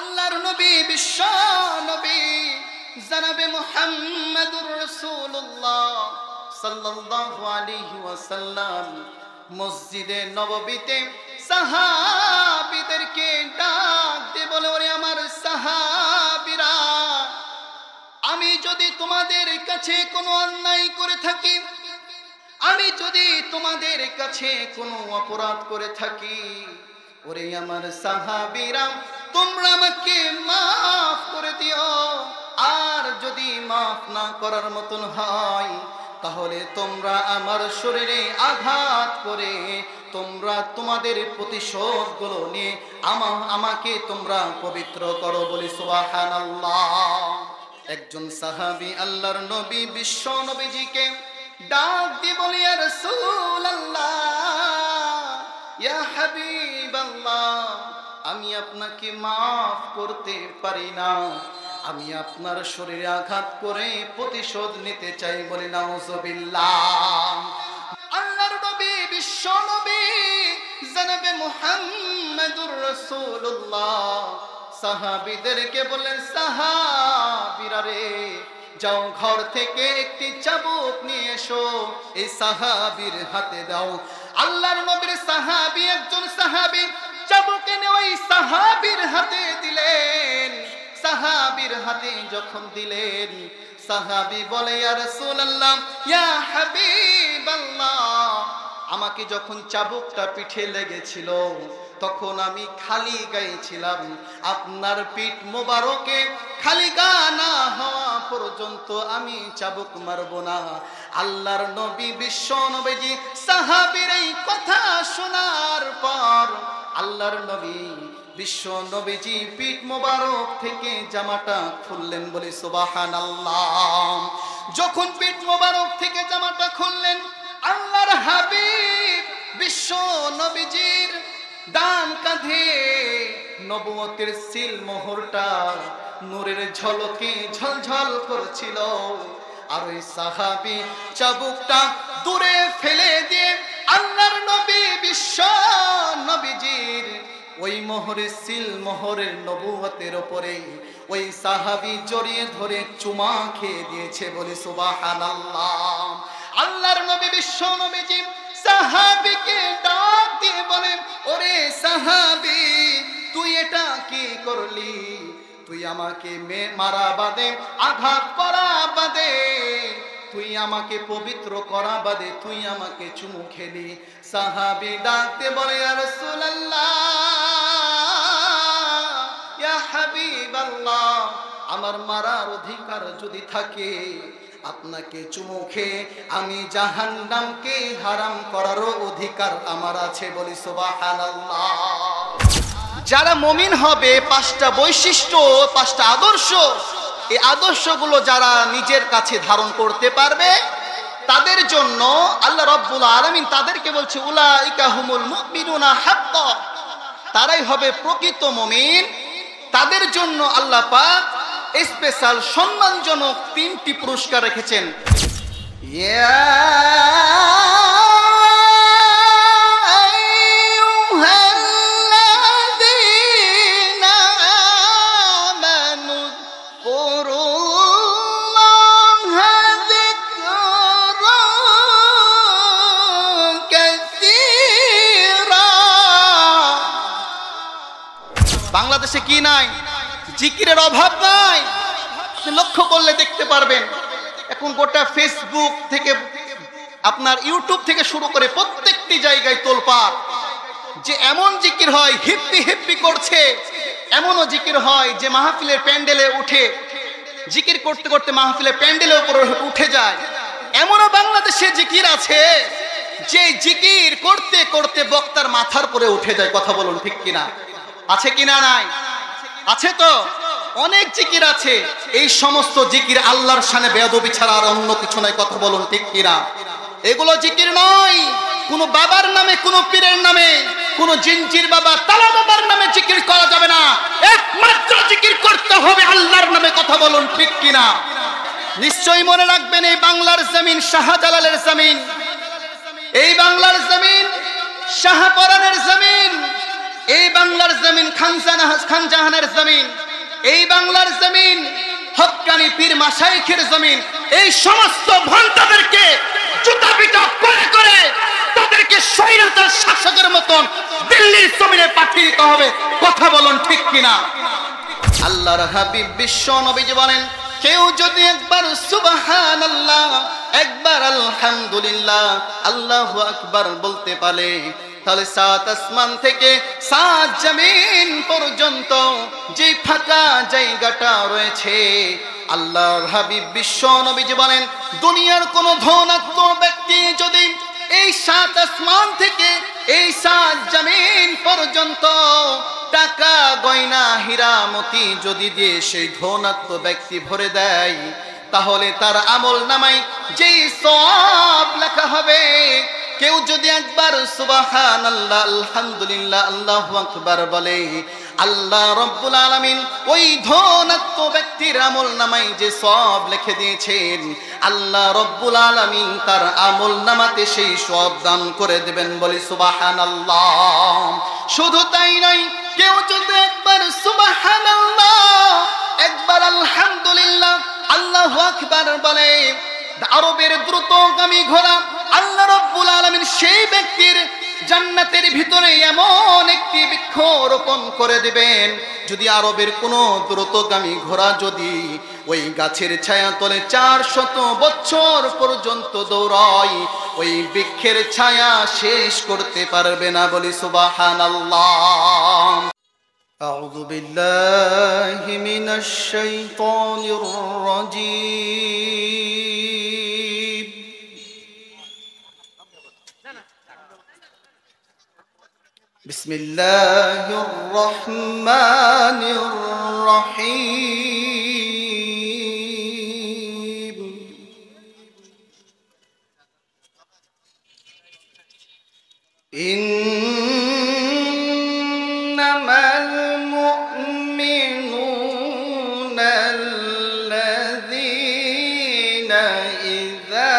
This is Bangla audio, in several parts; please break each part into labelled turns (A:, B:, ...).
A: আল্লাহর নবী বিশ্ব নবী জনাবে মুহাম্মদুর রাসূলুল্লাহ সাল্লাল্লাহু আলাইহি ওয়াসাল্লাম মসজিদে নববীতে সাহাবীদেরকে ডাক দিয়ে বলে, ওরে আমার সাহাবীরা, আমি যদি তোমাদের কাছে কোনো অন্যায় করে থাকি, আমি যদি তোমাদের কাছে কোনো অপরাধ করে থাকি, ওরে আমার সাহাবীরা, তোমরা আমাকে মাফ করে দিও। আর যদি মাফ না করার মতন হয়, তাহলে তোমরা আমার শরীরে আঘাত করে তোমরা তোমাদের প্রতিশোধগুলো নিয়ে আমাকে তোমরা পবিত্র করো। বলি সুবহানাল্লাহ। একজন সাহাবী আল্লাহর নবী বিশ্ব নবীজিকে ডাক দিয়ে বলে, ইয়া রাসূলুল্লাহ, ইয়া হাবিবাল্লাহ, আমি আপনাকে মাফ করতে পারি না, আমি আপনার শরীরে আঘাত করে প্রতিশোধ নিতে চাই। বলি নাউজুবিল্লাহ। আল্লাহর নবী বিশ্ব নবী জনাবে মুহাম্মদুর রাসূলুল্লাহ সাহাবীদেরকে বলেন, সাহাবীরা রে, যাও ঘর থেকে একটি চাবুক নিয়ে এসো, এই সাহাবীর হাতে দাও। আল্লাহর নবীর সাহাবী একজন সাহাবী চাবুক এনে ওই সাহাবীর হাতে দিলেন। সাহাবীর হাতে যখন দিলেন, সাহাবী বলে, ইয়া রাসূলুল্লাহ, ইয়া হাবিবাল্লাহ, আমাকে যখন চাবুকটা পিঠে লেগেছিল তখন আমি খালি গায়ে ছিলাম, আপনার পিঠ মোবারকে খালি গা না হওয়া পর্যন্ত আমি চাবুক মারব না। আল্লাহর নবী বিশ্ব নবীজি সাহাবীর এই কথা শোনার পর আল্লাহর নবী বিশ্ব নবীজি পিঠ মোবারক থেকে জামাটা খুললেন। বলি সুবহানাল্লাহ। যখন পিঠ মোবারক থেকে জামাটা খুললেন, আল্লাহর হাবিব বিশ্ব নবীজির ডান কাঁধে নবুয়তের সিল মোহরটা নূরের ঝলকে ঝলঝল করছিল। আর ওই সাহাবী চাবুকটা দূরে ফেলে দিয়ে আল্লাহর নবী বিশ্ব নবীজির ওই মোহরের সিল মোহরের নবুয়তের উপরে ওই সাহাবী জড়িয়ে ধরে চুমা খেয়ে দিয়েছে। বলি সুবহানাল্লাহ। আল্লাহর নবী বিশ্ব নবীজি সাহাবীকে ডাক দিয়ে বলেন, ওরে সাহাবী, তুই এটা কি করলি? তুই আমাকে মারা বাদে, আঘাত করা বাদে, তুই আমাকে পবিত্র করা বাদে তুই আমাকে চুমু খেলি। সাহাবী ডাকতে বলে, ইয়া রাসূলুল্লাহ, ইয়া হাবিবাল্লাহ, আমার মারার অধিকার যদি থাকে, আপনাকে চুমু খেয়ে আমি জাহান্নামকে হারাম করারও অধিকার আমার আছে। বলি সুবহানাল্লাহ। যারা মুমিন হবে, পাঁচটা বৈশিষ্ট্য, পাঁচটা আদর্শ, এই আদর্শগুলো যারা নিজের কাছে ধারণ করতে পারবে, তাদের জন্য আল্লাহ রাব্বুল আলামিন তাদেরকে বলছে, উলাইকা হুমুল মুমিনুনা হাক্কা, তারাই হবে প্রকৃত মুমিন। তাদের জন্য আল্লাহ পাক স্পেশাল সম্মানজনক 3টি পুরস্কার রেখেছেন। বাংলাদেশে কি নাই? জিকিরের অভাব নাই। লক্ষ্য করলে দেখতে পারবেন, এখন গোটা ফেসবুক থেকে আপনার ইউটিউব থেকে শুরু করে প্রত্যেকটি জায়গায় তোলপাড়, যে এমন জিকির হয় হিপ্পি হিপ্পি করছে, এমনও জিকির হয় যে মাহফিলের প্যান্ডেলে উঠে জিকির করতে করতে মাহফিলের প্যান্ডেলের উপর উঠে যায়। এমনও বাংলাদেশে জিকির আছে যে জিকির করতে করতে বক্তার মাথার উপরে উঠে যায়। কথা বলুন ঠিক কিনা? আছে কিনা? নাই? আছে তো। অনেক জিকির আছে। এই সমস্ত জিকির আল্লাহর শানে বেয়াদবি ছাড়া আর অন্য কিছু নয়। কথা বলুন ঠিক কিনা? এগুলো জিকির নয়। কোনো বাবার নামে, কোনো পীরের নামে, কোনো জিনজির বাবা, তালা বাবার নামে জিকির করা যাবে না। একমাত্র জিকির করতে হবে আল্লাহর নামে। কথা বলুন ঠিক কিনা? নিশ্চয়ই মনে রাখবেন, এই বাংলার জমিন শাহজালালের জমিন, এই বাংলার জমিন শাহপরানের জমিন, এই বাংলার জমিন খানজাহানের জমিন, এই বাংলার জমিন হক্কানি পীর মাশাইখের জমিন। এই সমস্ত ভণ্ডদেরকে জুতা পিটা করে করে তাদেরকে স্বৈরাচার শাসকের মতন দিল্লির জমিনে পাঠিয়ে দিতে হবে। কথা বলুন ঠিক কিনা? আল্লাহর হাবিব বিশ্ব নবীজি বলেন, কেউ যদি একবার সুবহানাল্লাহ, একবার আলহামদুলিল্লাহ, আল্লাহু আকবার বলতে পারে, তাহলে সাত আসমান থেকে সাত জমিন পর্যন্ত যে ফাঁকা জায়গাটা রয়েছে, আল্লাহর হাবিব বিশ্ব নবীজি বলেন, দুনিয়ার কোন ধনাত্ম ব্যক্তি যদি এই সাত আসমান থেকে এই সাত জমিন পর্যন্ত টাকা গয়না হীরা মতি যদি দিয়ে সেই ধনাত্ম ব্যক্তি ভরে দেয়, তাহলে তার আমল নামায় যেই সওয়াব লেখা হবে, কেউ যদি একবার সুবহানাল্লাহ, আলহামদুলিল্লাহ, আল্লাহু আকবার বলে, আল্লাহ রব্বুল আলামিন ওই ধনাত্ম ব্যক্তির আমল নামায় যে সওয়াব লিখে দিয়েছেন, আল্লাহ রব্বুল আলামিন তার আমল নামাতে সেই সওয়াব দান করে দেবেন। বলি সুবহানাল্লাহ। শুধু তাই নয়, কেউ যদি একবার সুবহানাল্লাহ, একবার আলহামদুলিল্লাহ, আল্লাহু আকবার বলে, আরবের দ্রুতগামী ঘোড়া আল্লাহ রব্বুল আলামিন সেই ব্যক্তির জান্নাতের ভিতরে এমন একটি বৃক্ষ রোপণ করে দিবেন, যদি আরবের কোন দ্রুতগামী ঘোড়া যদি ওই গাছের ছায়া তলে 400 বছর পর্যন্ত দৌড়ায়, ওই বৃক্ষের ছায়া শেষ করতে পারবে না। বলি সুবহানাল্লাহ। আউযু বিল্লাহি মিনাশ শাইতানির রাজীম। বিসমিল্লাহির রহমানির রহিম। ইন্নামাল মুমিনুনা আল্লাযীনা ইযা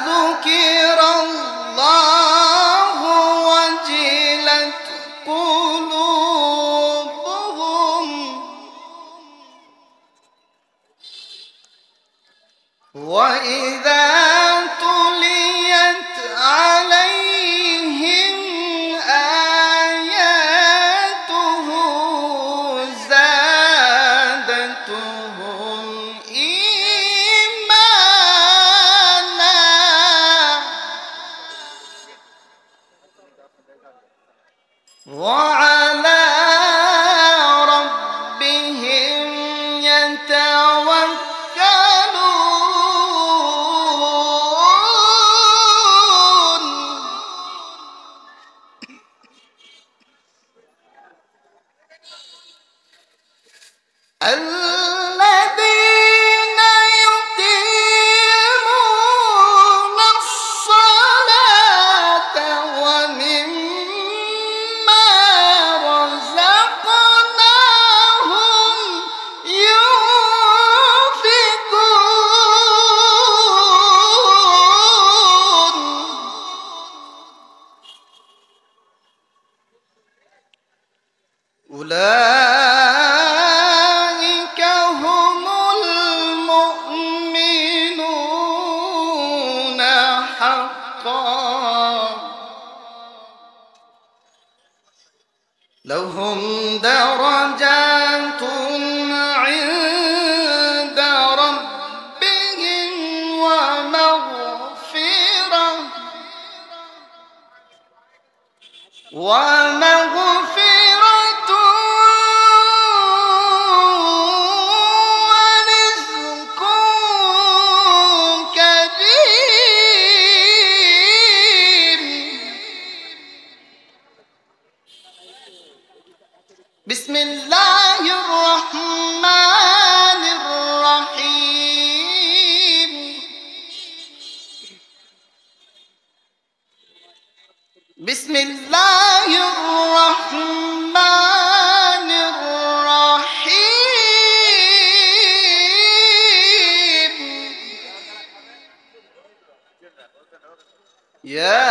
A: ذكر الله وجلت قلوبهم وإذا تليت عليهم آياته زادتهم وعلى ربهم يتوكلون الذين يقيمون الصلاة ومما رزقناهم ينفقون أولئك يا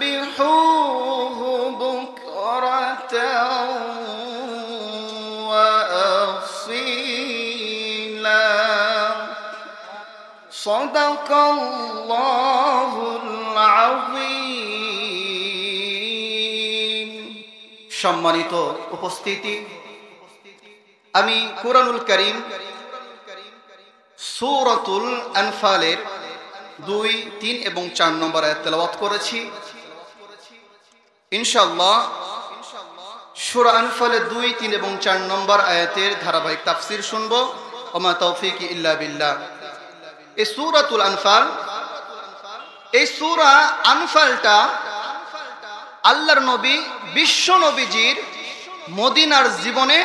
A: وسبحوه بكرة وأصيلا صدق الله العظيم সম্মানিত উপস্থিতি আমি কুরআনুল কারীম সূরাতুল আনফালের 2, 3 এবং 4 নম্বর আয়াত তেলাওয়াত করেছি। ইনশাআল্লাহ সূরা আনফালের 2, 3 এবং 4 নম্বর আয়াতের ধারাবাহিক তাফসীর শুনব। ওমা তৌফিকি ইল্লা বিল্লাহ। এই সূরাতুল আনফাল, এই সূরা আনফালটা আল্লাহর নবী বিশ্ব নবীজির মদিনার জীবনে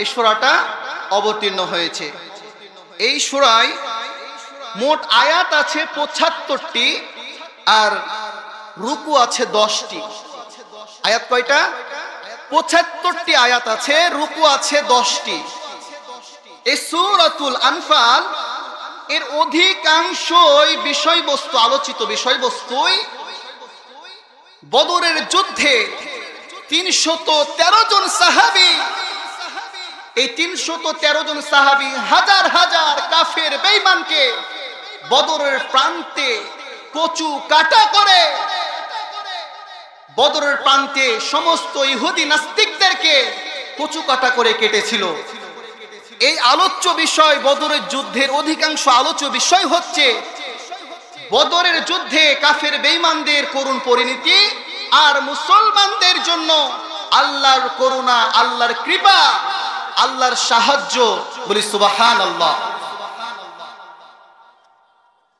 A: এই সূরাটা অবতীর্ণ হয়েছে। এই সূরায় মোট আয়াত আছে 75টি আর রুকু আছে 10টি। আয়াত কয়টা? 75টি আয়াত আছে, রুকু আছে 10টি। এই সূরাতুল আনফাল এর অধিকাংশই বিষয়বস্তু, আলোচিত বিষয়বস্তুই বদরের যুদ্ধে 313 জন সাহাবী, এই 313 জন সাহাবী হাজার হাজার কাফের বেঈমানকে বদরের প্রান্তে কচু কাটা করে, বদরের প্রান্তে সমস্ত ইহুদি নাস্তিকদেরকে কচু কাটা করে কেটেছিল। এই আলোচ্য বিষয়, বদরের যুদ্ধের অধিকাংশ আলোচ্য বিষয় হচ্ছে বদরের যুদ্ধে কাফের বেঈমানদের করুণ পরিণতি আর মুসলমানদের জন্য আল্লাহর করুণা, আল্লাহর কৃপা, আল্লাহর সাহায্য। বলি সুবহানাল্লাহ।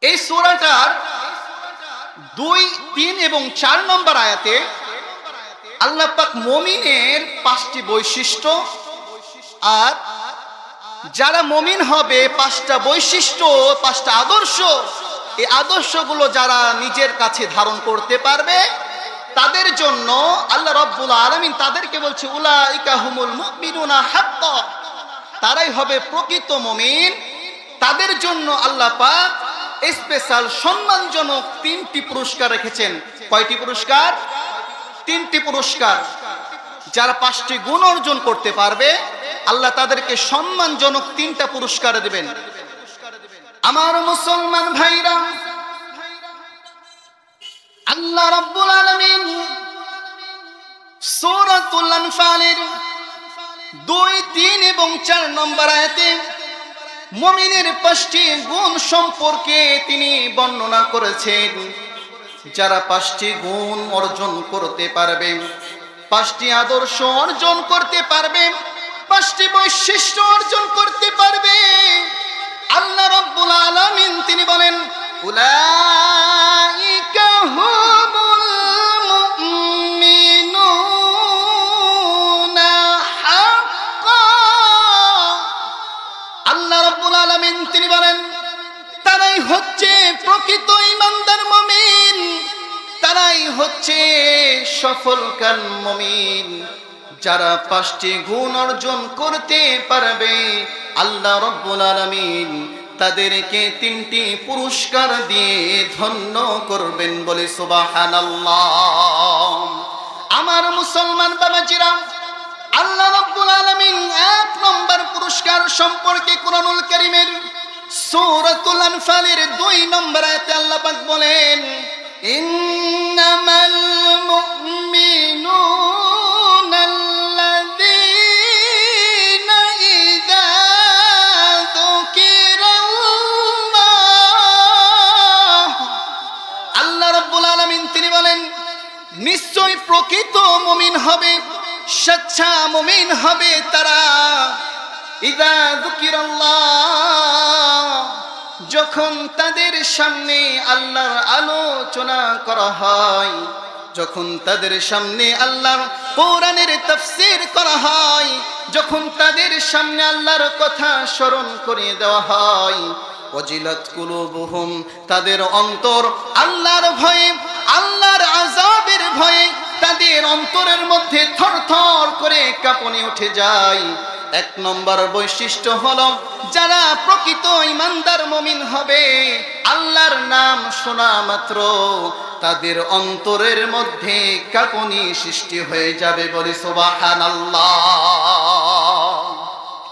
A: এই সূরাটার 2, 3 এবং 4 নম্বর আয়াতে আল্লাহ পাক মুমিনের 5টি বৈশিষ্ট্য আর যারা মুমিন হবে 5টা বৈশিষ্ট্য, 5টা আদর্শ, এই আদর্শগুলো যারা নিজের কাছে ধারণ করতে পারবে তাদের জন্য আল্লাহ রাব্বুল আলামিন তাদেরকে বলছে উলাইকা হুমুল মুমিনুনা হাক্কা, তারাই হবে প্রকৃত মুমিন। তাদের জন্য আল্লাহ পাক স্পেশাল সম্মানজনক 3টি পুরস্কার রেখেছেন। কয়টি পুরস্কার? 3টি পুরস্কার। যারা 5টি গুণ অর্জন করতে পারবে আল্লাহ তাদেরকে সম্মানজনক 3টা পুরস্কার দেবেন। আমার মুসলমান ভাইরা, আল্লাহ রাব্বুল আলামিন সূরাতুল আনফালের 2, 3 এবং 4 নম্বর আয়াতে মুমিনের 5টি গুণ সম্পর্কে তিনি বর্ণনা করেছেন। যারা 5টি গুণ অর্জন করতে পারবে, 5টি আদর্শ অর্জন করতে পারবে, 5টি বৈশিষ্ট্য অর্জন করতে পারবে, আল্লাহ রাব্বুল আলামিন তিনি বলেন উলাইকা হুমুল মুমিনুনা হাক্কা। আল্লাহ রাব্বুল আলামিন তিনি বলেন তারাই হচ্ছে প্রকৃত ঈমানদার মুমিন, তারাই হচ্ছে সফলকাম মুমিন। যারা 5টি গুণ অর্জন করতে পারবে আল্লাহ রাব্বুল আলামিন তাদেরকে 3টি পুরস্কার দিয়ে ধন্য করবেন। বলে সুবহানাল্লাহ। আমার মুসলমান বাবাজিরা, আল্লাহ রাব্বুল আলামিন 1 নম্বর পুরস্কার সম্পর্কে কুরআনুল কারীমের সূরাতুল আনফালের 2 নম্বর আয়াতে আল্লাহ পাক বলেন ইন্নামাল মুমিনুনা আল্লাযীনা ইযা নিশ্চয় প্রকৃত মুমিন হবে, সচ্চা মুমিন হবে তারা ইযা যুকিরাল্লাহ, যখন তাদের সামনে আল্লাহর আলোচনা করা হয়, যখন তাদের সামনে আল্লাহর কোরআনের তাফসীর করা হয়, যখন তাদের সামনে আল্লাহর কথা স্মরণ করিয়ে দেওয়া হয়, ওয়াজিলাত কুলুবুহুম, তাদের অন্তর আল্লাহর ভয়ে, আল্লাহর আযাবের ভয়ে তাদের অন্তরের মধ্যে থরথর করে কাঁপনে উঠে যায়। এক নম্বর বৈশিষ্ট্য হলো যারা প্রকৃত ঈমানদার মুমিন হবে, আল্লাহর নাম শোনা মাত্র তাদের অন্তরের মধ্যে কাঁপুনি সৃষ্টি হয়ে যাবে, বলি সুবহানাল্লাহ।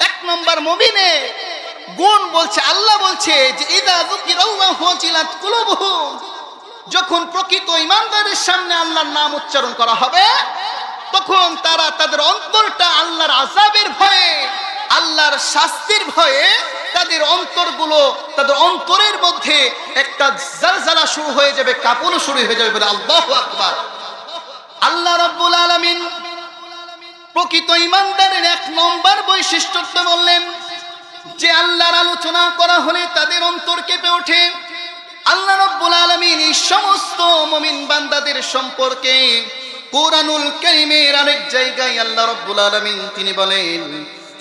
A: এক নম্বর মুমিনের গুণ বলছে, আল্লাহ বলছে যে ইযা যুকিরাল্লাহু ওয়াজিলাত কুলুবুহুম, যখন প্রকৃত ঈমানদারের সামনে আল্লাহর নাম উচ্চারণ করা হবে, তখন তারা তাদের অন্তরটা আল্লাহর আযাবের ভয়ে, আল্লাহর শাস্তির ভয়ে তাদের অন্তরগুলো, তাদের অন্তরের মধ্যে একটা জালজালা শুরু হয়ে যাবে, কাঁপুনি শুরু হয়ে যাবে, বলে আল্লাহু আকবার। আল্লাহ রাব্বুল আলামিন প্রকৃত ঈমানদারের এক নম্বর বৈশিষ্ট্য বললেন যে আল্লাহর আলোচনা করা হলে তাদের অন্তর কেঁপে ওঠে। আল্লাহ রাব্বুল আলামিন এই সমস্ত মুমিন বান্দাদের সম্পর্কে কুরআনুল কারীমের আরেক জায়গায় আল্লাহ রাব্বুল আলামিন তিনি বলেন,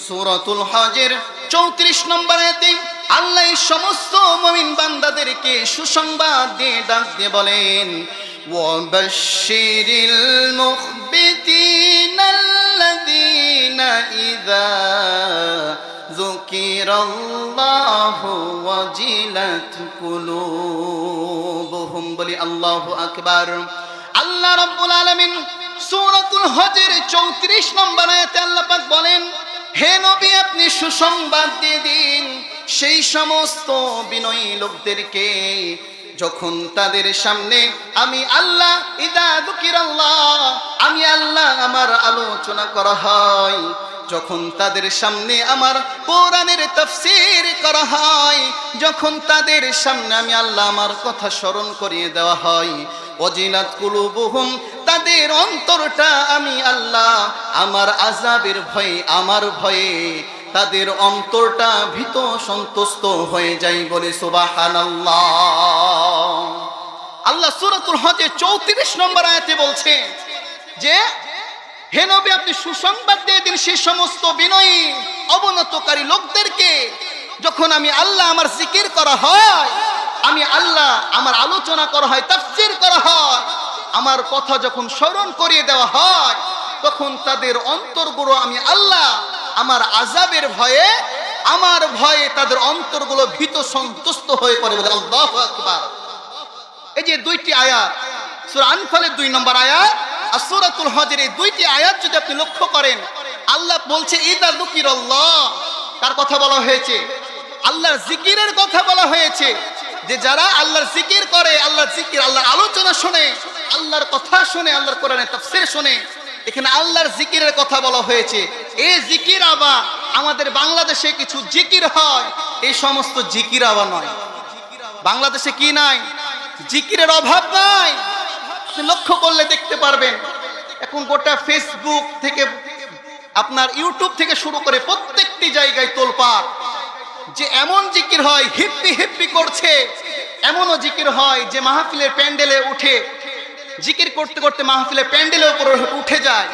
A: সূরাতুল হজের 34 নম্বর আয়াতে আল্লাহ এই সমস্ত মুমিন বান্দাদেরকে সুসংবাদ দিয়ে ডাক দিয়ে বলেন, ওয়াবাশশিরিল মুখবিতিনাল্লাযীনা ইযা যুকিরাল্লাহু ওয়াজিলাত কুলুবুহুম, বলি আল্লাহু আকবার। আল্লাহ রাব্বুল আলামিন সূরাতুল হজের 34 নম্বর আয়াতে আল্লাহ পাক বলেন, হে নবী আপনি সুসংবাদ দিয়ে দিন সেই সমস্ত বিনয়ী লোকদেরকে যখন তাদের সামনে আমি আল্লাহ ইযা যুকিরাল্লাহ, আমি আল্লাহ আমার আলোচনা করা হয়, যখন তাদের সামনে আমার কোরআনের তাফসীর করা হয়, যখন তাদের সামনে আমি আল্লাহ আমার কথা স্মরণ করিয়ে দেওয়া হয়, ওয়াজিলাত কুলুবুহুম, তাদের অন্তরটা আমি আল্লাহ আমার আযাবের ভয়ে, আমার ভয়ে তাদের অন্তরটা ভীত সন্তুষ্ট হয়ে যায়, বলে সুবহানাল্লাহ। আল্লাহ সূরাতুল হজের 34 নম্বর আয়াতে বলছে যে হে নবী আপনি সুসংবাদ দিয়ে দিন সেই সমস্ত বিনয়ী অবনতকারী লোকদেরকে যখন আমি আল্লাহ আমার জিকির করা হয়, আমি আল্লাহ আমার আলোচনা করা হয়, তাফসীর করা হয়, আমার কথা যখন স্মরণ করিয়ে দেওয়া হয়, তখন তাদের অন্তরগুলো আমি আল্লাহ আমার আযাবের ভয়ে, আমার ভয়ে তাদের অন্তরগুলো ভীত সন্তুষ্ট হয়ে পড়ে, বলে আল্লাহু আকবার। এই যে দুইটি আয়াত, সূরা আনফালের 2 নম্বর আয়াত আর সূরাতুল হজের এই দুইটি আয়াত যদি আপনি লক্ষ্য করেন, আল্লাহ বলছে ইযা যুকিরাল্লাহ, কার কথা বলা হয়েছে? আল্লাহর জিকিরের কথা বলা হয়েছে, যে যারা আল্লাহর জিকির করে, আল্লাহর জিকির, আল্লাহর আলোচনা শুনে, আল্লাহর কথা শুনে, আল্লাহর কোরআনের তাফসীর শুনে, এখানে আল্লাহর জিকিরের কথা বলা হয়েছে। এই জিকির আবার আমাদের বাংলাদেশে কিছু জিকির হয়, এই সমস্ত জিকির আবার নয়। বাংলাদেশে কি নাই? জিকিরের অভাব নাই। লক্ষ্য করলে দেখতে পারবেন এখন গোটা ফেসবুক থেকে আপনার ইউটিউব থেকে শুরু করে প্রত্যেকটি জায়গায় তোলপাড়, যে এমন জিকির হয় হিপ্পি হিপ্পি করছে, এমনও জিকির হয় যে মাহফিলের প্যান্ডেলে উঠে জিকির করতে করতে মাহফিলের প্যান্ডেলের উপর উঠে যায়।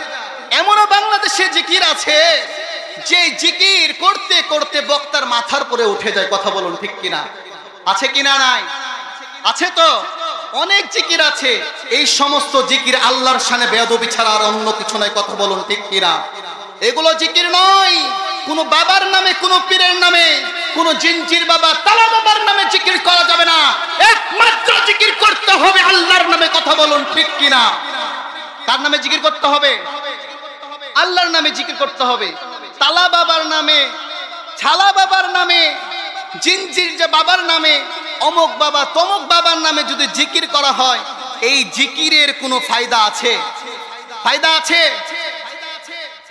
A: এমনও বাংলাদেশে জিকির আছে যে জিকির করতে করতে বক্তার মাথার পরে উঠে যায়। কথা বলুন ঠিক কিনা? আছে কিনা? নাই? আছে তো। অনেক জিকির আছে। এই সমস্ত জিকির আল্লাহর শানে বেয়াদবি ছাড়া আর অন্য কিছু নয়। কথা বলুন ঠিক কিনা? এগুলো জিকির নয়। কোন বাবার নামে, কোন পীরের নামে, কোন জিনজির বাবা, তালা বাবার নামে জিকির করা যাবে না। একমাত্র জিকির করতে হবে আল্লাহর নামে। কথা বলুন ঠিক কিনা? কার নামে জিকির করতে হবে? আল্লাহর নামে জিকির করতে হবে। তালা বাবার নামে, ছালা বাবার নামে, জিনজির যে বাবার নামে, অমুক বাবা তমুক বাবার নামে যদি জিকির করা হয়, এই জিকিরের কোনো ফায়দা আছে? ফায়দা আছে?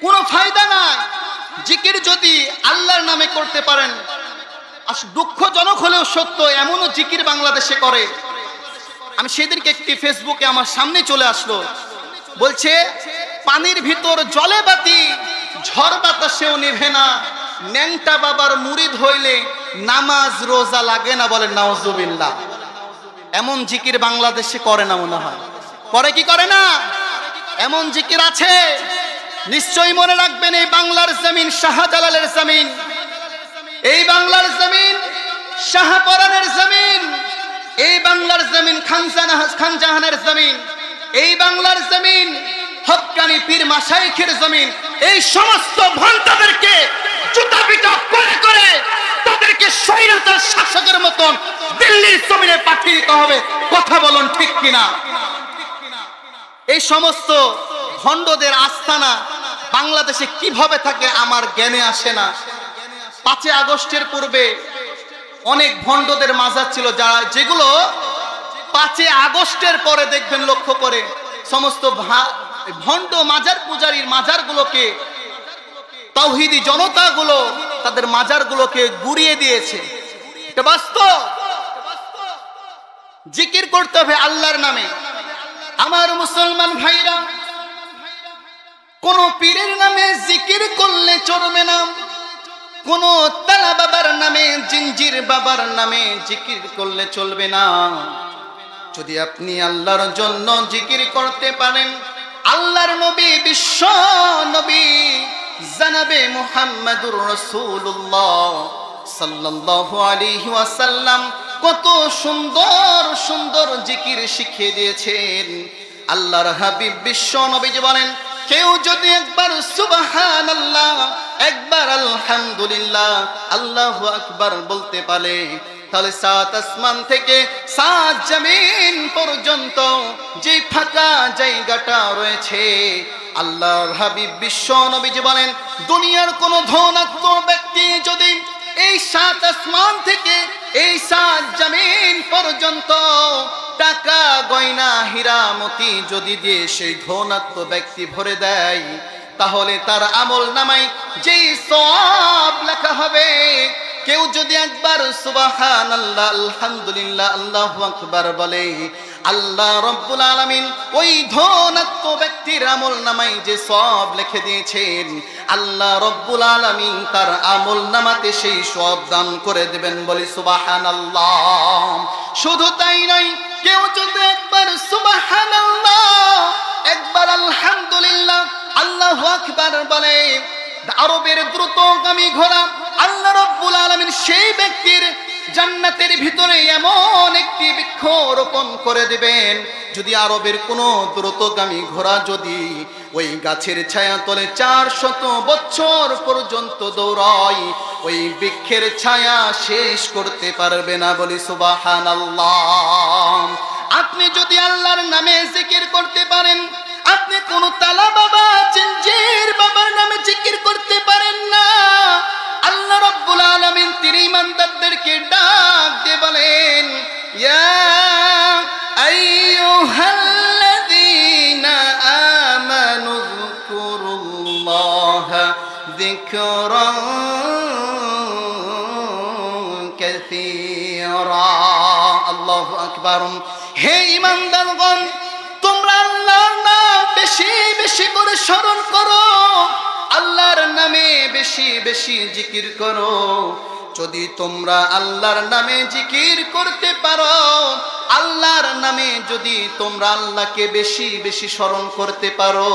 A: কোনো ফায়দা নাই। জিকির যদি আল্লাহর নামে করতে পারেন, দুঃখজনক হলেও সত্য, এমনও জিকির বাংলাদেশে করে। আমি সেদিনকে একটি ফেসবুকে আমার সামনে চলে আসলো, বলছে পানির ভিতর জলে বাতি ঝড় বাতাসেও নিভে না, ন্যাংটা বাবার মুরিদ হইলে নামাজ রোজা লাগে না, বলেন নাউজুবিল্লাহ। এমন জিকির বাংলাদেশে করে না মনে হয়, করে কি করে না? এমন জিকির আছে, নিশ্চয়ই মনে রাখবেন এই বাংলার জমিন শাহজালালের জমিন, এই বাংলার জমিন শাহপরানের জমিন, এই বাংলার জমিন খানজাহানের জমিন, এই বাংলার জমিন হক্কানি পীর মাশাইখের জমিন। এই সমস্ত ভণ্ডদেরকে জুতা পিটা করে করে তাদেরকে স্বৈরাচার শাসকের মতন দিল্লির জমিনে পাঠিয়ে দিতে হবে। কথা বলুন ঠিক কিনা? এই সমস্ত ভণ্ডদের আস্তানা বাংলাদেশে কিভাবে থাকে আমার জ্ঞানে আসে না। 5 আগস্টের পূর্বে অনেক ভণ্ডদের মাজার ছিল, যারা যেগুলো 5 আগস্টের পরে দেখবেন লক্ষ্য করে সমস্ত ভণ্ড মাজার পূজারীর মাজারগুলোকে তাওহীদি জনতাগুলো তাদের মাজারগুলোকে গুড়িয়ে দিয়েছে। এটা বাস্তব। জিকির করতে হবে আল্লাহর নামে। আমার মুসলমান ভাইরা, কোন পীরের নামে জিকির করলে চলবে না, কোন তালা বাবার নামে জিঞ্জির বাবার নামে জিকির করলে চলবে না। যদি আপনি আল্লাহর জন্য জিকির করতে পারেন, আল্লাহর নবী বিশ্ব নবী জানাবে মুহাম্মাদুর রাসূলুল্লাহ সাল্লাল্লাহু আলাইহি ওয়াসাল্লাম কত সুন্দর সুন্দর জিকির শিখিয়ে দিয়েছেন। আল্লাহর হাবিব বিশ্ব নবী বলেন, কেউ যদি একবার সুবহানাল্লাহ, একবার আলহামদুলিল্লাহ, আল্লাহু আকবার বলতে পারে, তাহলে 7 আসমান থেকে 7 জমিন পর্যন্ত যে ফাঁকা জায়গাটা রয়েছে, আল্লাহর হাবিব বিশ্ব নবী বলেন, দুনিয়ার কোন ধনাত্ম ব্যক্তি যদি এই 7 আসমান থেকে এই 7 জমিন পর্যন্ত টাকা গয়না হীরা মতি যদি দিয়ে সেই ধনাত্ম ব্যক্তি ভরে দেয়, তাহলে তার আমল নামায় যেই সওয়াব লেখা হবে, কেউ যদি একবার সুবহানাল্লাহ, আলহামদুলিল্লাহ, আল্লাহু আকবার বলে, আল্লাহ রাব্বুল আলামিন ওই ধনাত্ম ব্যক্তির আমল নামায় যে সওয়াব লিখে দিয়েছেন, আল্লাহ রাব্বুল আলামিন তার আমল নামাতে সেই সওয়াব দান করে দিবেন। বলি সুবহানাল্লাহ। শুধু তাই নয়, কেউ যদি একবার সুবহানাল্লাহ, একবার আলহামদুলিল্লাহ, আল্লাহু আকবার বলে, আরবের দ্রুতগামী ঘোড়া আল্লাহ রাব্বুল আলামিন সেই ব্যক্তির জান্নাতের ভিতরে এমন একটি বৃক্ষ রোপণ করে দিবেন, যদি আরবের কোন দ্রুতগামী ঘোড়া যদি ওই গাছের ছায়া তলে 400 বছর পর্যন্ত দৌড়ায়, ওই বৃক্ষের ছায়া শেষ করতে পারবে না। বলি সুবহানাল্লাহ। আপনি যদি আল্লাহর নামে জিকির করতে পারেন, আপনি কোন তালা বাবা জিঞ্জির বাবার নামে জিকির করতে পারেন না, আল্লাহ রাব্বুল আলামিন তিনি ইমানদারদেরকে ডাক দিয়ে বলেন, ইয়া আইয়ুহাল্লাযীনা আমানু যকুরুল্লাহা যিকরান কাসীরা। আল্লাহু আকবার। হে ইমানদারগণ, তোমরা আল্লাহর নাম বেশি বেশি করে স্মরণ করো, আল্লাহর নামে বেশি বেশি জিকির করো। যদি তোমরা আল্লাহর নামে জিকির করতে পারো, আল্লাহর নামে যদি তোমরা আল্লাহকে বেশি বেশি স্মরণ করতে পারো,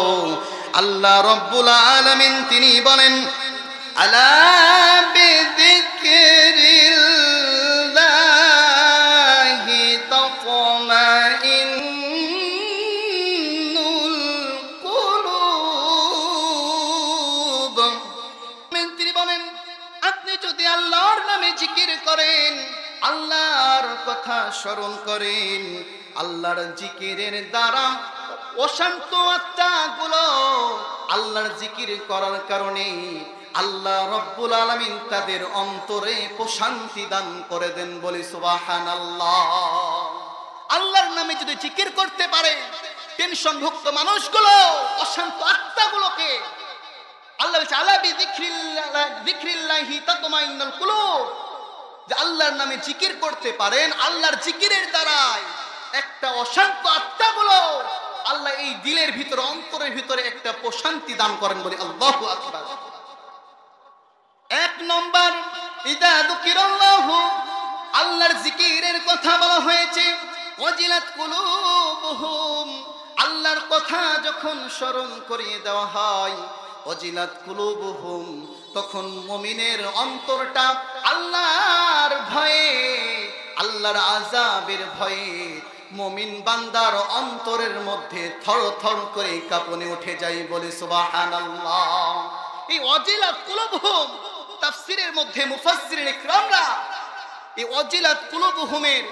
A: আল্লাহ রাব্বুল আলামিন তিনি বলেন, আলা বিযিকরিল্লাহি তাতমাইন্নুল কুলুব। তিনি বলেন, আপনি যদি আল্লাহর নামে জিকির করেন, আল্লাহর কথা স্মরণ করেন, আল্লাহর জিকিরের দ্বারা অশান্ত আত্মাগুলো আল্লাহর জিকির করার কারণে আল্লাহ রাব্বুল আলামিন তাদের অন্তরে প্রশান্তি দান করে দেন। বলি সুবহানাল্লাহ। আল্লাহর নামে যদি জিকির করতে পারে, টেনশনভুক্ত মানুষগুলো, অশান্ত আত্মাগুলোকে আল্লাহ বলছে, আলা বিযিকরিল্লাহি তাতমাইন্নুল কুলুব। যে আল্লাহর নামে জিকির করতে পারেন, আল্লাহর জিকিরের দ্বারা একটা অশান্ত আত্মাগুলো আল্লাহ এই দিলের ভিতরে অন্তরের ভিতরে একটা প্রশান্তি দান করেন, বলি আল্লাহু আকবার। এক নম্বর, ইদা যুকিরাল্লাহু, আল্লাহর জিকিরের কথা বলা হয়েছে, ওয়াজিলাত কুলুবুহুম, আল্লাহর কথা যখন স্মরণ করিয়ে দেওয়া হয়, ওয়াজিলাত কুলুবুহুম, তখন মুমিনের অন্তরটা আল্লাহর ভয়ে, আল্লাহর আযাবের ভয়ে মুমিন বান্দার অন্তরের মধ্যে থরথর করে কাঁপনে উঠে যায়, বলে সুবহানাল্লাহ। এই ওয়াজিলাত কুলুবুহুম তাফসীরের মধ্যে মুফাসসিরিন ইকরামরা এই ওয়াজিলাত কুলুবুহুমের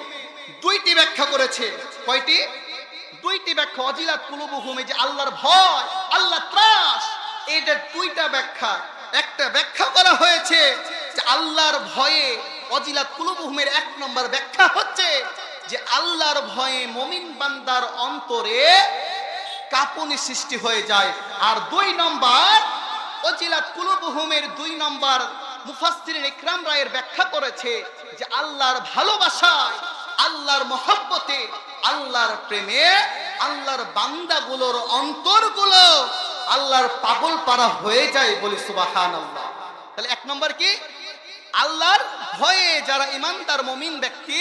A: দুইটি ব্যাখ্যা করেছে। কয়টি? দুইটি ব্যাখ্যা। ওয়াজিলাত কুলুবুহুম, যে আল্লাহর ভয়, আল্লাহ ত্রাস, এইটা দুইটা ব্যাখ্যা। একটা ব্যাখ্যা করা হয়েছে যে আল্লাহর ভয়ে ওয়াজিলাত কুলুবুহুমের এক নম্বর ব্যাখ্যা হচ্ছে যে আল্লাহর ভয়ে মুমিন বান্দার অন্তরে কাঁপুনি সৃষ্টি হয়ে যায়। আর দুই নম্বর, ওয়াজিলাত কুলুবুহুমের দুই নম্বর মুফাসসিরিন ইকরামরা এর ব্যাখ্যা করেছে যে আল্লাহর ভালোবাসায়, আল্লাহর মহব্বতে, আল্লাহর প্রেমে আল্লাহর বান্দাগুলোর অন্তরগুলো আল্লাহর পাগল পারা হয়ে যায়, বলি সুবহানাল্লাহ। তাহলে এক নম্বর কি? আল্লাহর ভয়ে যারা ঈমানদার মুমিন ব্যক্তি,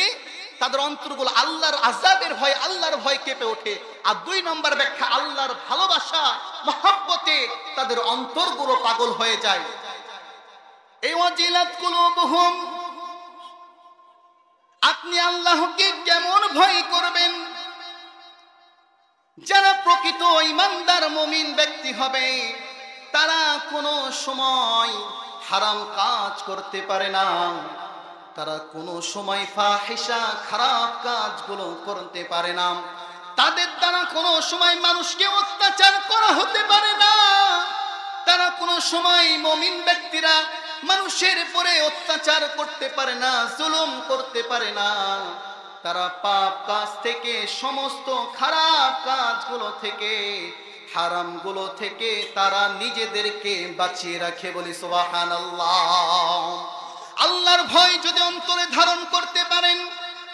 A: তাদের অন্তরগুলো আল্লাহর আযাবের ভয়ে, আল্লাহর ভয় কেঁপে ওঠে। আর দুই নম্বর ব্যাখ্যা, আল্লাহর ভালোবাসা, মহব্বতে তাদের অন্তরগুলো পাগল হয়ে যায়। এই ওয়াজিলাত কুলুবুহুম, আপনি আল্লাহকে কেমন ভয় করবেন? যারা প্রকৃত ঈমানদার মুমিন ব্যক্তি হবে, তারা কোনো সময় হারাম কাজ করতে পারে না, তারা কোনো সময় ফাহিশা, খারাপ কাজগুলো করতে পারে না, তাদের দ্বারা কোনো সময় মানুষকে অত্যাচার করা হতে পারে না, তারা কোনো সময় মুমিন ব্যক্তিরা মানুষের উপরে অত্যাচার করতে পারে না, জুলুম করতে পারে না, তারা পাপ কাজ থেকে, সমস্ত খারাপ কাজগুলো থেকে, হারামগুলো থেকে তারা নিজেদেরকে বাঁচিয়ে রাখে, বলি সুবহানাল্লাহ। আল্লাহর ভয় যদি অন্তরে ধারণ করতে পারেন,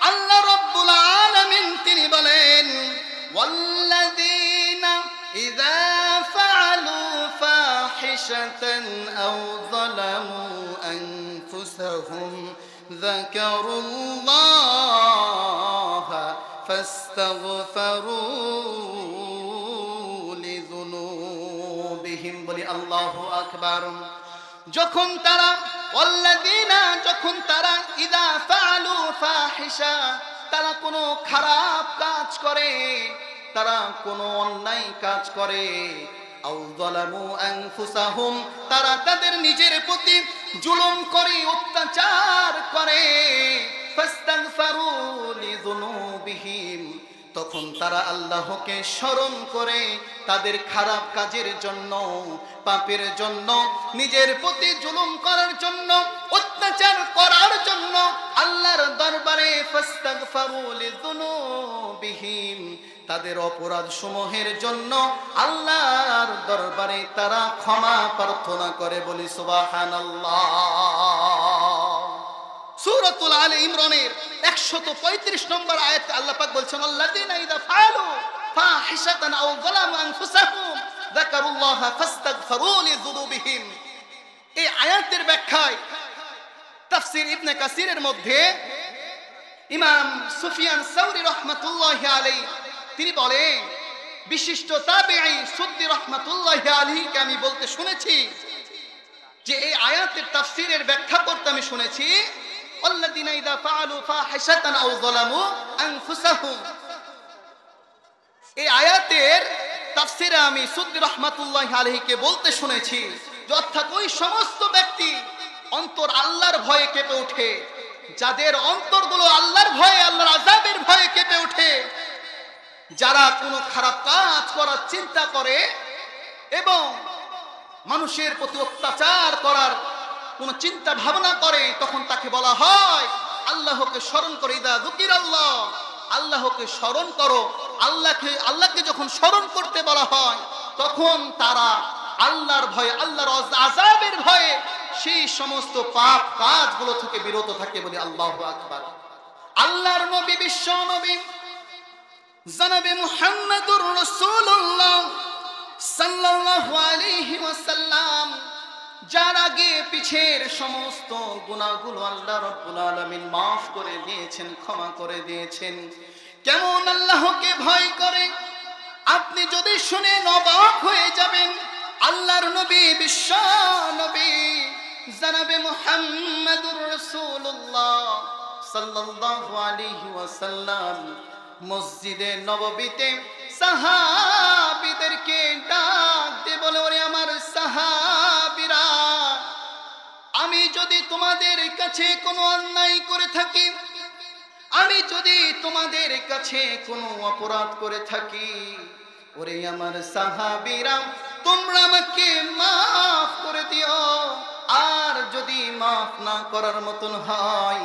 A: আল্লাহ রাব্বুল আলামিন তিনি বলেন, ওয়াল্লাযীনা ইযা ফাআলু ফাহিশাতান আও যালামু আনফুসাহুম যাকারুল্লাহা ফাস্তাগফিরু লিযুনুবিহিম, বলি আল্লাহু আকবার। যখন তারা ওয়াল্লাযীনা, যখন তারা ইযা ফাআলু ফাহিশা, তারা কোনো খারাপ কাজ করে, তারা কোনো অন্যায় কাজ করে, আও যালামু আনফুসাহুম, তারা তাদের নিজের প্রতি জুলুম করে, অত্যাচার করে, ফাস্তাগফিরু লিযুনুবিহিম, তখন তারা আল্লাহকে স্মরণ করে তাদের খারাপ কাজের জন্য, পাপের জন্য, নিজের প্রতি জুলুম করার জন্য, অত্যাচার করার জন্য আল্লাহর দরবারে ফাস্তাগফিরু লিযুনুবিহিম, তাদের অপরাধ সমূহের জন্য আল্লাহর দরবারে তারা ক্ষমা প্রার্থনা করে, বলি সুবহানাল্লাহ। সূরাতুল আলে ইমরানের 135 নম্বর আয়াতে আল্লাহ পাক বলছেন, আল্লাযীনা ইযা ফাআলু ফাহিশাতান আও যালামু আনফুসাহুম যাকারুল্লাহা ফাস্তাগফিরু লিযুনুবিহিম। এই আয়াতের ব্যাখ্যায় তাফসীর ইবনে কাসিরের মধ্যে ইমাম সুফিয়ান সাওরী রাহমাতুল্লাহি আলাইহি তিনি বলেন, বিশিষ্ট তাবেঈ সুদ্দী রাহমাতুল্লাহি আলাইহিকে আমি বলতে শুনেছি যে এই আয়াতের তাফসীরের ব্যাখ্যা করতে আমি শুনেছি, আল্লাযীনা ইযা ফাআলু ফাহিশাতান আও যালামু আনফুসাহুম। এই আয়াতের তাফসীরে আমি সুদ্দী রাহমাতুল্লাহি আলাইহিকে বলতে শুনেছি যে অর্থাৎ ওই সমস্ত ব্যক্তি অন্তর আল্লাহর ভয়ে কেঁপে ওঠে, যাদের অন্তরগুলো আল্লাহর ভয়ে, আল্লাহর আযাবের ভয়ে কেঁপে ওঠে, যারা কোনো খারাপ কাজ করার চিন্তা করে এবং মানুষের প্রতি অত্যাচার করার কোন চিন্তা ভাবনা করে, তখন তাকে বলা হয় আল্লাহকে স্মরণ করে, ইদা যুকিরাল্লাহ, আল্লাহকে স্মরণ করো। আল্লাহকে যখন স্মরণ করতে বলা হয়, তখন তারা আল্লাহর ভয়ে, আল্লাহর আযাবের ভয়ে সেই সমস্ত পাপ কাজগুলো থেকে বিরত থাকে, বলি আল্লাহু আকবার। আল্লাহর নবী, বিশ্ব নবী জনাবে মুহাম্মদুর রাসূলুল্লাহ সাল্লাল্লাহু আলাইহি ওয়াসাল্লাম যার আগে পিছের সমস্ত গুনাহগুলো আল্লাহ রাব্বুল আলামিন মাফ করে দিয়েছেন, ক্ষমা করে দিয়েছেন। কেমন আল্লাহকে ভয় করে আপনি যদি শুনেন অবাক হয়ে যাবেন। আল্লাহর নবী, বিশ্ব নবী জনাবে মুহাম্মদুর রাসূলুল্লাহ সাল্লাল্লাহু আলাইহি ওয়াসাল্লাম মসজিদে নববীতে সাহাবীদেরকে ডাক দিয়ে বলে, ওরে আমার সাহাবীরা, আমি যদি তোমাদের কাছে কোনো অন্যায় করে থাকি, আমি যদি তোমাদের কাছে কোনো অপরাধ করে থাকি, ওরে আমার সাহাবীরা, তোমরা আমাকে মাফ করে দিও। আর যদি মাফ না করার মতন হয়,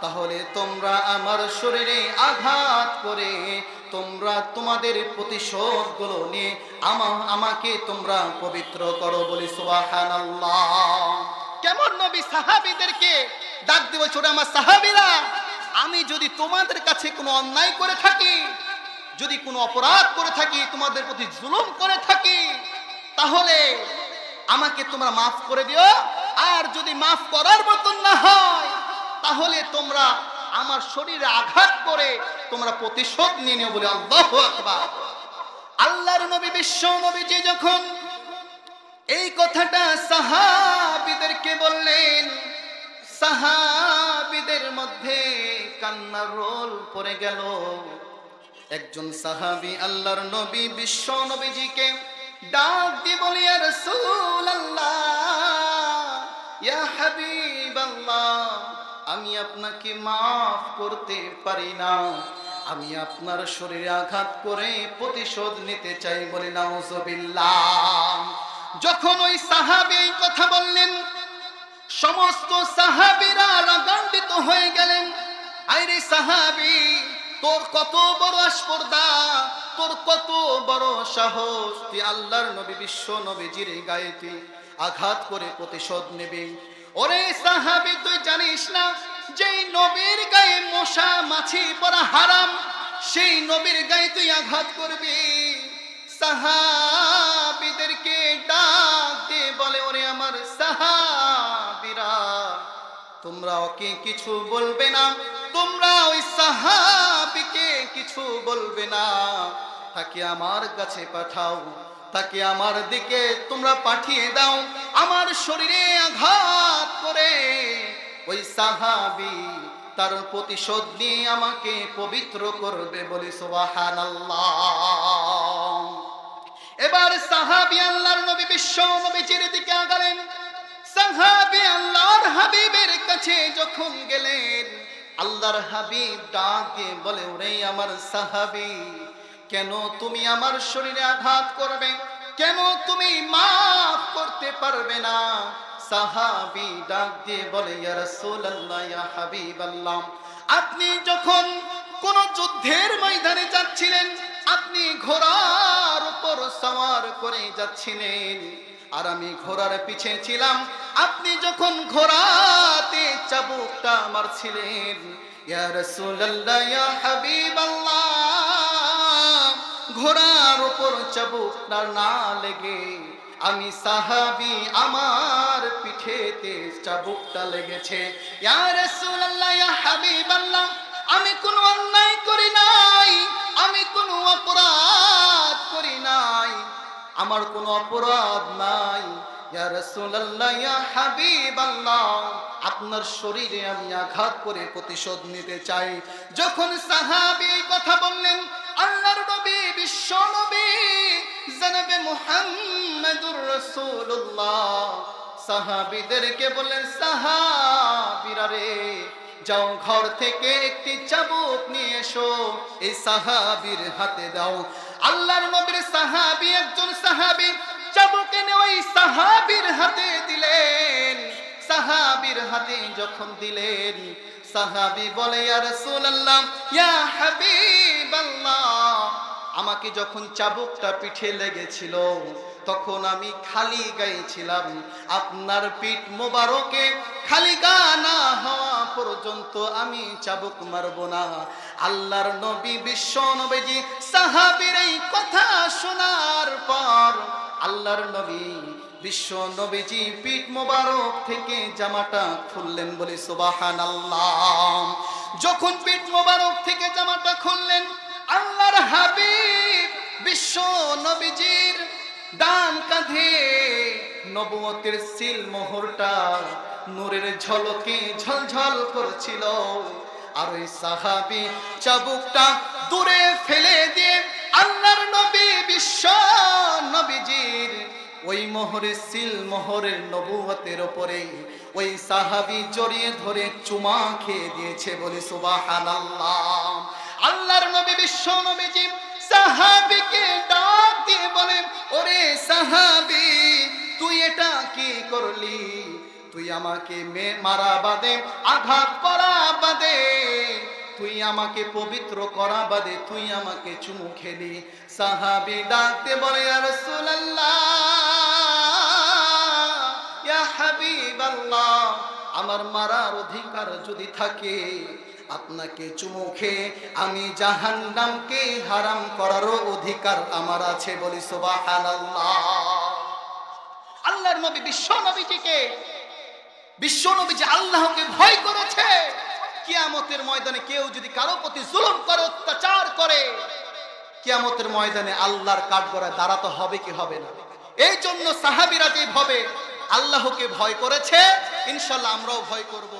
A: তাহলে তোমরা আমার শরীরে আঘাত করে তোমরা তোমাদের প্রতিশোধগুলো নিয়ে আমাকে তোমরা পবিত্র করো। বলি সুবহানাল্লাহ। কেমন নবী সাহাবীদেরকে ডাক দিয়ে বলছে, ওরে আমার সাহাবীরা, আমি যদি তোমাদের কাছে কোনো অন্যায় করে থাকি, যদি কোনো অপরাধ করে থাকি, তোমাদের প্রতি জুলুম করে থাকি, তাহলে আমাকে তোমরা মাফ করে দিও। আর যদি মাফ করার মতন না হয়, তাহলে তোমরা আমার শরীরে আঘাত করে তোমরা প্রতিশোধ নিয়ে নিও। বলে আল্লাহু আকবার। আল্লাহর নবী, বিশ্ব নবীজি যখন এই কথাটা সাহাবীদেরকে বললেন, সাহাবীদের মধ্যে কান্নার রোল পড়ে গেল। একজন সাহাবী আল্লাহর নবী, বিশ্ব নবীজিকে ডাক দিয়ে বলে, ইয়া রাসূলুল্লাহ, ইয়া হাবিবাল্লাহ, আমি আপনাকে মাফ করতে পারি না, আমি আপনার শরীরে আঘাত করে প্রতিশোধ নিতে চাই। বলে নাউজুবিল্লাহ। যখন ওই সাহাবী এই কথা বললেন, সমস্ত সাহাবীরা রাগান্বিত হয়ে গেলেন। আরে সাহাবী, তোর কত বড় আস্পর্ধা, তোর কত বড় সাহস, তুই আল্লাহর নবী, বিশ্ব নবীজির গায়ে তুই আঘাত করে প্রতিশোধ নেবে। ওরে সাহাবী, তুই জানিস না যেই নবীর গায়ে মশা মাছি পড়া হারাম, সেই নবীর গায়ে তুই আঘাত করবি? সাহাবীদেরকে ডাক দিয়ে বলে, ওরে আমার সাহাবীরা, তোমরা ওকে কিছু বলবে না, তোমরা ওই সাহাবীকে কিছু বলবে না, তাকে আমার কাছে পাঠাও, তাকে আমার দিকে তোমরা পাঠিয়ে দাও। আমার শরীরে আঘাত করে ওই সাহাবী তার প্রতিশোধ নিয়ে আমাকে পবিত্র করবে। বলি সুবহানাল্লাহ। এবার সাহাবী আল্লাহর নবী, বিশ্ব নবীজির দিকে আগালেন। সাহাবী আল্লাহর হাবিবের কাছে যখন গেলেন, আল্লাহর হাবিব ডাক দিয়ে বলে, ওরে আমার সাহাবী, কেন তুমি আমার শরীরে আঘাত করবে? কেন তুমি মাফ করতে পারবে না? সাহাবী ডাক দিয়ে বলে, ইয়া রাসূলুল্লাহ, ইয়া হাবিবাল্লাহ, আপনি যখন কোন যুদ্ধের ময়দানে যাচ্ছিলেন, আপনি ঘোড়ার উপর সওয়ার করে যাচ্ছিলেন, আর আমি ঘোড়ার পিছে ছিলাম। আপনি যখন ঘোড়াতে চাবুকটা মারছিলেন, ইয়া রাসূলুল্লাহ, ইয়া হাবিবাল্লাহ, ঘোড়ার উপর চাবুকটা না লেগে আমি সাহাবী, আমার পিঠেতে চাবুকটা লেগেছে। ইয়া রাসূলুল্লাহ, ইয়া হাবিবাল্লাহ, আমি কোনো অন্যায় করি নাই, আমি কোনো অপরাধ করি নাই, আমার কোনো অপরাধ নাই। ইয়া রাসূলুল্লাহ, ইয়া হাবিবাল্লাহ, আপনার শরীরে আমি আঘাত করে প্রতিশোধ নিতে চাই। যখন সাহাবী এই কথা বললেন, আল্লাহর নবী, বিশ্ব নবী জনাবে মুহাম্মদুর রাসূলুল্লাহ সাহাবীদেরকে বললেন, সাহাবীরা রে, যাও ঘর থেকে একটি চাবুক নিয়ে এসো, এই সাহাবীর হাতে দাও। আল্লাহর নবীর সাহাবী, একজন সাহাবী চাবুক এনে ওই সাহাবীর হাতে দিলেন। সাহাবীর হাতে যখন দিলেন, সাহাবী বলে, ইয়া রাসূলুল্লাহ, ইয়া হাবিবাল্লাহ, আমাকে যখন চাবুকটা পিঠে লেগেছিল, তখন আমি খালি গায়ে ছিলাম। আপনার পিঠ মোবারকে খালি গা না হওয়া পর্যন্ত আমি চাবুক মারব না। আল্লাহর নবী, বিশ্ব নবীজি সাহাবীর এই কথা শোনার পর আল্লাহর নবী বিশ্ব নবীজি পিঠ মোবারক থেকে জামাটা খুললেন, বলি সুবহানাল্লাহ। যখন পিঠ মোবারক থেকে জামাটা খুললেন, আল্লাহর হাবিব বিশ্ব নবীজির ডান কাঁধে নবুয়তের সিল মোহরটা নূরের ঝলকে ঝলঝল করছিল। আর ওই সাহাবী চাবুকটা দূরে ফেলে দিয়ে আল্লাহর নবী বিশ্ব নবীজির ওই মোহরের সিল মোহরের নবুয়তের উপরে ওই সাহাবী জড়িয়ে ধরে চুমা খেয়ে দিয়েছে, বলি সুবহানাল্লাহ। আল্লাহর নবী বিশ্ব নবীজি সাহাবীকে ডাক দিয়ে বলেন, ওরে সাহাবী, তুই এটা কি করলি? তুই আমাকে মারা বাদে, আঘাত করা বাদে, তুই আমাকে পবিত্র করা বাদে তুই আমাকে চুমু খেলি। সাহাবী ডাকতে বলে, ইয়া রাসূলুল্লাহ, ইয়া হাবিবাল্লাহ, আমার মারার অধিকার যদি থাকে, আপনাকে চুমু খেয়ে আমি জাহান্নামকে হারাম করারও অধিকার আমার আছে, বলি সুবহানাল্লাহ। আল্লাহর নবী বিশ্ব নবীজি আল্লাহকে ভয় করেছে। কিয়ামতের ময়দানে কেউ যদি কারো প্রতি জুলুম করে, অত্যাচার করে, কিয়ামতের ময়দানে আল্লাহর কাঠগড়ায় দাঁড়াতে হবে কি হবে না? এই জন্য সাহাবীরা যেভাবে আল্লাহকে ভয় করেছে, ইনশাআল্লাহ আমরাও ভয় করব।